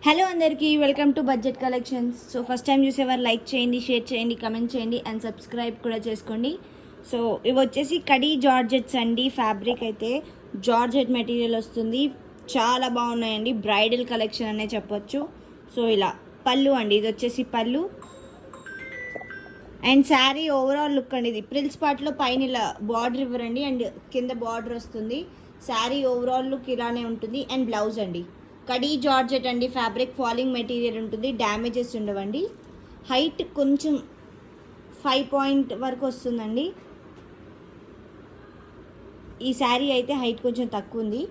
Hello అందరికీ welcome to budget collections. So first time చూసేవారు like చేయండి, షేర్ చేయండి, కమెంట్ చేయండి అండ్ సబ్స్క్రైబ్ కూడా చేసుకోండి. సో ఇవి వచ్చేసి కడీ జార్జెట్స్ అండి. ఫ్యాబ్రిక్ అయితే జార్జెట్ మెటీరియల్ వస్తుంది. చాలా బాగున్నాయండి. బ్రైడల్ కలెక్షన్ అనే చెప్పొచ్చు. సో ఇలా పళ్ళు అండి, ఇది వచ్చేసి పళ్ళు అండ్ శారీ ఓవరాల్ లుక్ అండి. ఇది ప్రిల్స్ పార్ట్లో పైన ఇలా బార్డర్ ఇవ్వరండి అండ్ కింద బార్డర్ వస్తుంది. శారీ ఓవరాల్ లుక్ ఇలానే ఉంటుంది అండ్ బ్లౌజ్ అండి కడీ జార్జెట్ అండి. ఫ్యాబ్రిక్ ఫాలింగ్ మెటీరియల్ ఉంటుంది, డ్యామేజెస్ ఉండవండి. హైట్ కొంచెం 5 పాయింట్ వరకు వస్తుందండి. ఈ శారీ అయితే హైట్ కొంచెం తక్కువ ఉంది.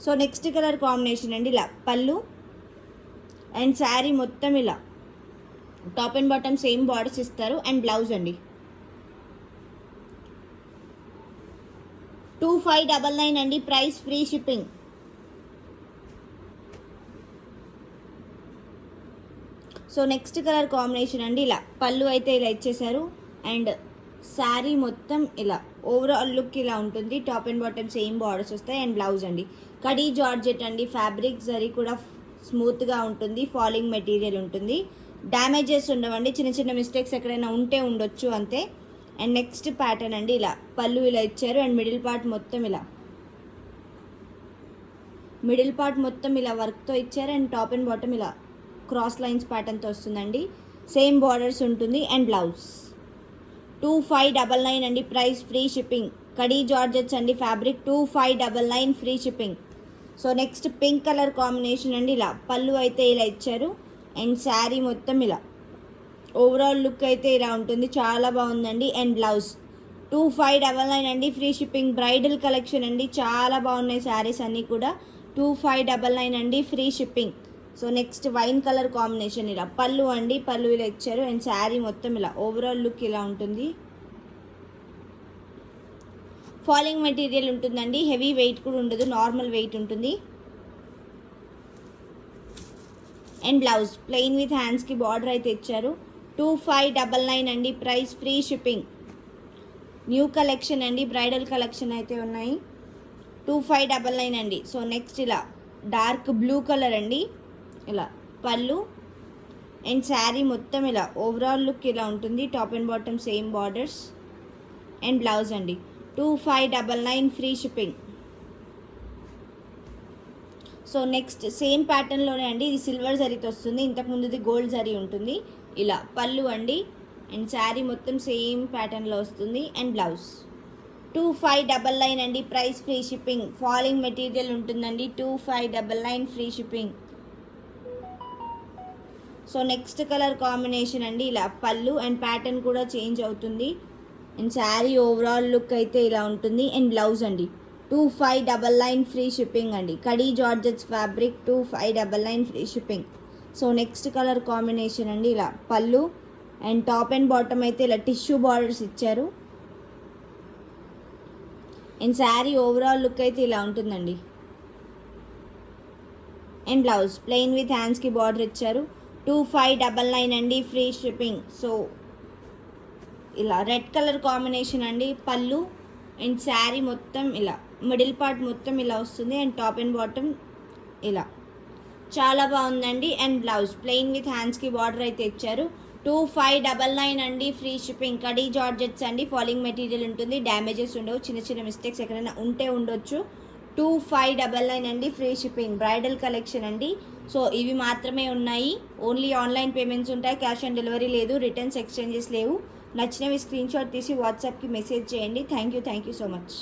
సో నెక్స్ట్ కలర్ కాంబినేషన్ అండి. ఇలా పళ్ళు అండ్ శారీ మొత్తం ఇలా top and bottom same borders ఇస్తారు అండ్ బ్లౌజ్ అండి 2599 అండి. Price free shipping. So next colour combination అండి. ఇలా పళ్ళు అయితే ఇలా ఇచ్చేసారు అండ్ శారీ మొత్తం ఇలా ఓవరాల్ లుక్ ఇలా ఉంటుంది. Top and bottom same borders వస్తాయి అండ్ బ్లౌజ్ అండి కడీ జార్జెట్ అండి. ఫ్యాబ్రిక్ జరీ కూడా స్మూత్గా ఉంటుంది, ఫాలింగ్ మెటీరియల్ ఉంటుంది, డ్యామేజెస్ ఉండవండి. చిన్న చిన్న మిస్టేక్స్ ఎక్కడైనా ఉంటే ఉండొచ్చు అంతే. అండ్ నెక్స్ట్ ప్యాటర్న్ అండి. ఇలా పళ్ళు ఇలా ఇచ్చారు అండ్ మిడిల్ పార్ట్ మొత్తం ఇలా వర్క్తో ఇచ్చారు అండ్ టాప్ అండ్ బాటమ్ ఇలా క్రాస్ లైన్స్ ప్యాటర్న్తో వస్తుందండి. సేమ్ బార్డర్స్ ఉంటుంది అండ్ బ్లౌజ్ 2599 అండి. Price free shipping. Khadi georgettes అండి. Fabric 2599 free shipping. So next pink colour combination అండి. ఇలా పళ్ళు అయితే ఇలా ఇచ్చారు అండ్ శారీ మొత్తం ఇలా ఓవరాల్ లుక్ అయితే ఇలా ఉంటుంది. చాలా బాగుందండి అండ్ బ్లౌజ్ 2599 అండి. ఫ్రీ షిప్పింగ్. బ్రైడల్ కలెక్షన్ అండి. చాలా బాగున్నాయి శారీస్ అన్నీ కూడా. 2599 అండి. Free shipping. So next wine colour combination. ఇలా పళ్ళు అండి, పళ్ళు ఇలా ఇచ్చారు అండ్ శారీ మొత్తం ఇలా ఓవరాల్ లుక్ ఇలా ఉంటుంది. ఫాలింగ్ మెటీరియల్ ఉంటుందండి. హెవీ వెయిట్ కూడా ఉండదు, నార్మల్ వెయిట్ ఉంటుంది. అండ్ బ్లౌజ్ ప్లెయిన్ విత్ హ్యాండ్స్కి బార్డర్ అయితే ఇచ్చారు. 2599 అండి. Price free shipping. New collection అండి, బ్రైడల్ కలెక్షన్ అయితే ఉన్నాయి. 2599 అండి. సో నెక్స్ట్ ఇలా డార్క్ బ్లూ కలర్ అండి. ఇలా పళ్ళు అండ్ శారీ మొత్తం ఇలా ఓవరాల్ లుక్ ఇలా ఉంటుంది. Top and bottom same borders and blouse అండి 2599 free shipping. So next same ప్యాటర్న్లోనే అండి. ఇది సిల్వర్ జరీతో వస్తుంది, ఇంతకుముందుది గోల్డ్ జరీ ఉంటుంది. ఇలా పళ్ళు అండి అండ్ శారీ మొత్తం సేమ్ ప్యాటర్న్లో వస్తుంది అండ్ బ్లౌజ్ 2599 అండి. Price free shipping. Falling material ఉంటుందండి. 2599 free shipping. So next colour combination అండి. ఇలా పళ్ళు అండ్ ప్యాటర్న్ కూడా చేంజ్ అవుతుంది అండ్ శారీ ఓవరాల్ లుక్ అయితే ఇలా ఉంటుంది అండ్ బ్లౌజ్ అండి 2599 ఫ్రీ షిప్పింగ్ అండి. Khadi georgettes fabric 2599 free shipping. So next colour combination అండి. ఇలా పళ్ళు అండ్ టాప్ అండ్ బాటమ్ అయితే ఇలా టిష్యూ బార్డర్స్ ఇచ్చారు అండ్ శారీ ఓవరాల్ లుక్ అయితే ఇలా ఉంటుందండి అండ్ బ్లౌజ్ ప్లెయిన్ విత్ హ్యాండ్స్కి బార్డర్ ఇచ్చారు. 2599 అండి. Free shipping. సో ఇలా రెడ్ కలర్ కాంబినేషన్ అండి. పళ్ళు అండ్ శారీ మొత్తం ఇలా మిడిల్ పార్ట్ మొత్తం ఇలా వస్తుంది అండ్ టాప్ అండ్ బాటమ్ ఇలా చాలా బాగుందండి అండ్ బ్లౌజ్ ప్లెయిన్ విత్ హ్యాండ్స్కి బార్డర్ అయితే ఇచ్చారు. 2599 అండి. Free shipping. కడీ జార్జెట్స్ అండి. ఫాలింగ్ మెటీరియల్ ఉంటుంది, డ్యామేజెస్ ఉండవు, చిన్న చిన్న మిస్టేక్స్ ఎక్కడైనా ఉంటే ఉండొచ్చు. 2599 అండి. ఫ్రీ షిప్పింగ్. బ్రైడల్ కలెక్షన్ అండి. సో ఇవి మాత్రమే ఉన్నాయి. ఓన్లీ ఆన్లైన్ పేమెంట్స్ ఉంటాయి, క్యాష్ ఆన్ డెలివరీ లేదు, రిటర్న్స్ ఎక్స్చేంజెస్ లేవు. నచ్చినవి స్క్రీన్ షాట్ తీసి వాట్సాప్కి మెసేజ్ చేయండి. Thank you so much.